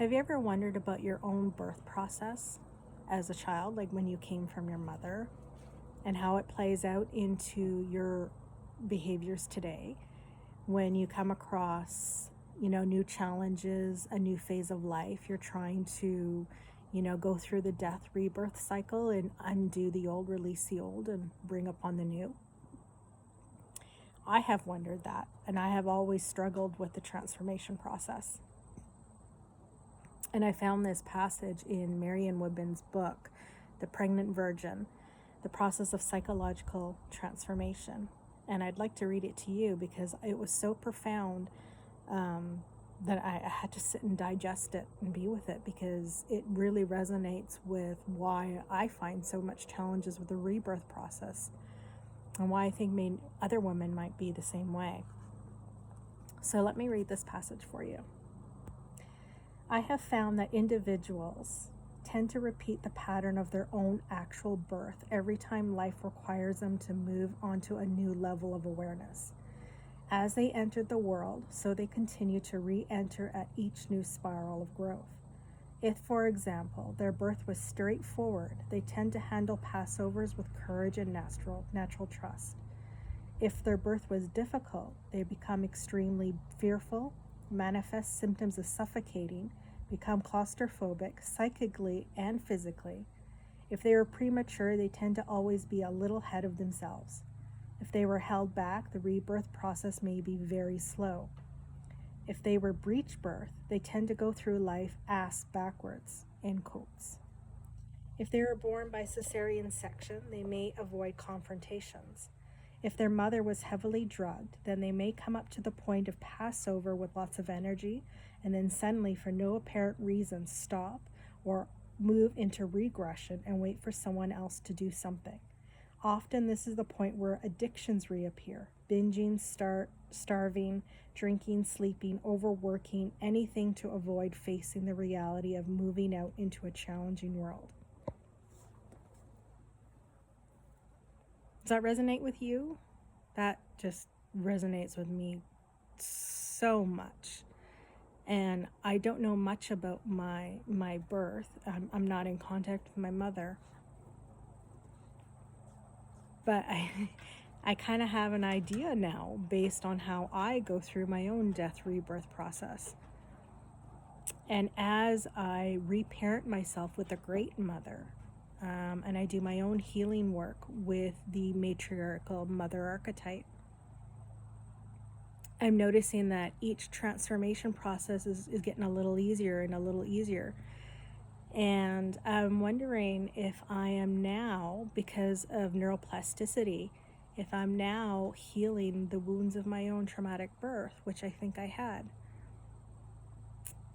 Have you ever wondered about your own birth process as a child, like when you came from your mother, and how it plays out into your behaviors today when you come across, new challenges, a new phase of life? You're trying to, go through the death rebirth cycle and undo the old, release the old, and bring upon the new. I have wondered that, and I have always struggled with the transformation process. And I found this passage in Marion Woodman's book, The Pregnant Virgin, The Process of Psychological Transformation. And I'd like to read it to you because it was so profound that I had to sit and digest it and be with it, because it really resonates with why I find so much challenges with the rebirth process, and why I think other women might be the same way. So let me read this passage for you. I have found that individuals tend to repeat the pattern of their own actual birth every time life requires them to move onto a new level of awareness. As they entered the world, so they continue to re-enter at each new spiral of growth. If, for example, their birth was straightforward, they tend to handle Passovers with courage and natural trust. If their birth was difficult, they become extremely fearful, manifest symptoms of suffocating, become claustrophobic psychically and physically. If they were premature, they tend to always be a little ahead of themselves. If they were held back, the rebirth process may be very slow. If they were breech birth, they tend to go through life ass backwards, end quotes. If they were born by cesarean section, they may avoid confrontations. If their mother was heavily drugged, then they may come up to the point of Passover with lots of energy, and then suddenly, for no apparent reason, stop or move into regression and wait for someone else to do something. Often this is the point where addictions reappear: binging, starving, drinking, sleeping, overworking, anything to avoid facing the reality of moving out into a challenging world. Does that resonate with you? That just resonates with me so much. And I don't know much about my birth. I'm not in contact with my mother. But I kind of have an idea now based on how I go through my own death rebirth process. And as I reparent myself with a great mother, and I do my own healing work with the matriarchal mother archetype, I'm noticing that each transformation process is getting a little easier and a little easier. And I'm wondering if I am now, because of neuroplasticity, if I'm now healing the wounds of my own traumatic birth, which I think I had.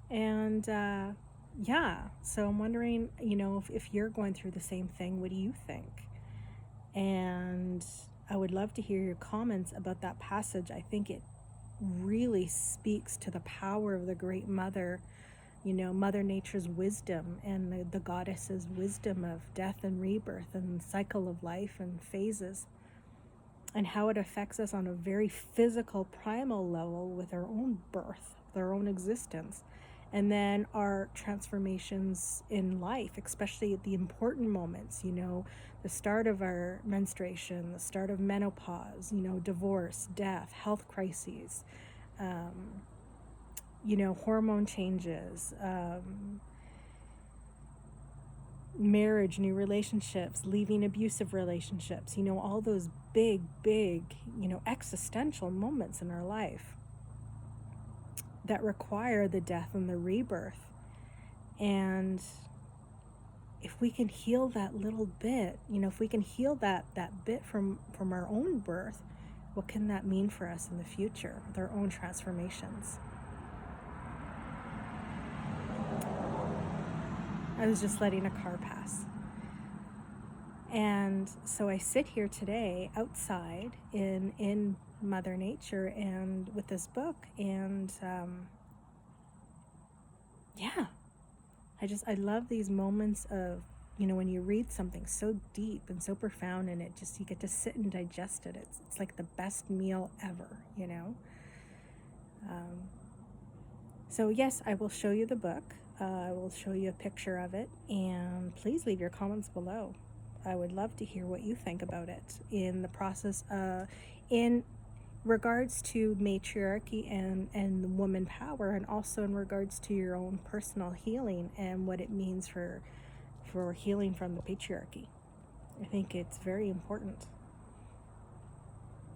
And so I'm wondering, if you're going through the same thing, what do you think? And I would love to hear your comments about that passage. I think it really speaks to the power of the Great Mother, Mother Nature's wisdom, and the goddess's wisdom of death and rebirth and cycle of life and phases, and how it affects us on a very physical, primal level with our own birth, with our own existence, and then our transformations in life, especially at the important moments, the start of our menstruation, the start of menopause, divorce, death, health crises, hormone changes, marriage, new relationships, leaving abusive relationships, all those big, existential moments in our life that require the death and the rebirth. And if we can heal that little bit, if we can heal that bit from our own birth, what can that mean for us in the future with our own transformations? I was just letting a car pass. And so I sit here today outside in Mother Nature and with this book, and I love these moments of, when you read something so deep and so profound, and you get to sit and digest it. It's like the best meal ever, So yes, I will show you the book. I will show you a picture of it, and please leave your comments below. I would love to hear what you think about it in the process, in regards to matriarchy and woman power, and also in regards to your own personal healing and what it means for healing from the patriarchy. I think it's very important.